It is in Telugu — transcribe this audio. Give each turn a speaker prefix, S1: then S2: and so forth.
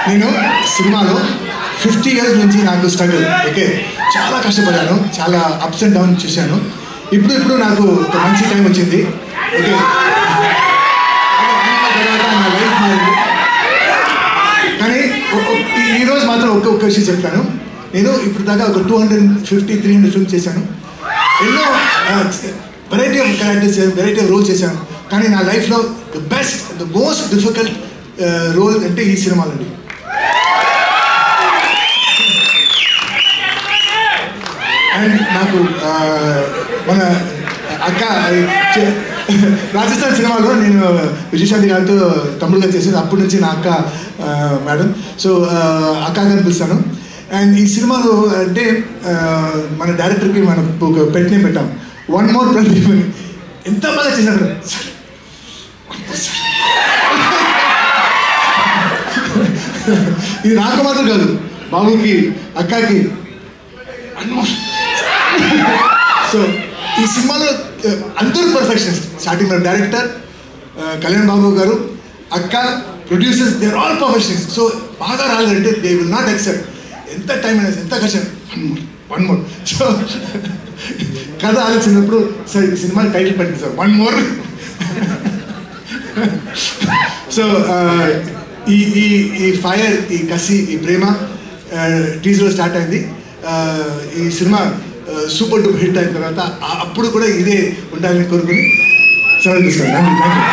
S1: నేను సినిమాలో 50 years నుంచి నాకు స్ట్రగుల్. ఓకే, చాలా కష్టపడ్డాను, చాలా అప్స్ అండ్ డౌన్ చూశాను. ఇప్పుడు నాకు ఒక మంచి టైం వచ్చింది. ఓకే, తర్వాత నా లైఫ్ మారింది. కానీ ఈరోజు మాత్రం ఒక్క విషయం చెప్తాను. నేను ఇప్పుడు దాకా ఒక 250-300 ఫిల్మ్స్ చేశాను. ఎన్నో variety of characters, variety of role చేశాను. కానీ నా లైఫ్లో ద మోస్ట్ డిఫికల్ట్ రోల్ అంటే ఈ సినిమాలండి. అండ్ నాకు మన అక్క రాజస్థాన్ సినిమాలో నేను విజయశాంతి గారితో తమ్ముడుగా చేశాను. అప్పటి నుంచి నా అక్క మేడం, సో అక్క గారిని పిలుస్తాను. అండ్ ఈ సినిమాలో అంటే మన డైరెక్టర్కి మనం ఒక పెట్టినే పెట్టాం, వన్ మోర్ ప్రదీప్ అని. ఎంత బాగా చేశారు. ఇది నాకు మాత్రం కాదు, బాబుకి, అక్కకి. సో ఈ సినిమాలో అందరూ perfectionist. Starting director Kalyan Babu garu, అక్క, producers, they are all perfectionist. So బాగా రాలేదంటే దే విల్ నాట్ యాక్సెప్ట్. ఎంత టైం అయినా, ఎంత కష్టం, వన్ మోర్. సో కథ ఆలోచించినప్పుడు సార్ ఈ సినిమా టైటిల్ పెట్టింది సార్, వన్ మోర్. సో ఈ ఫైర్, ఈ కసి, ఈ ప్రేమ టీజర్లో స్టార్ట్ అయింది. ఈ సినిమా సూపర్ డూపర్ హిట్ అయిన తర్వాత అప్పుడు కూడా ఇదే ఉండాలని కోరుకుని సెలవు తీసుకోండి. Thank you.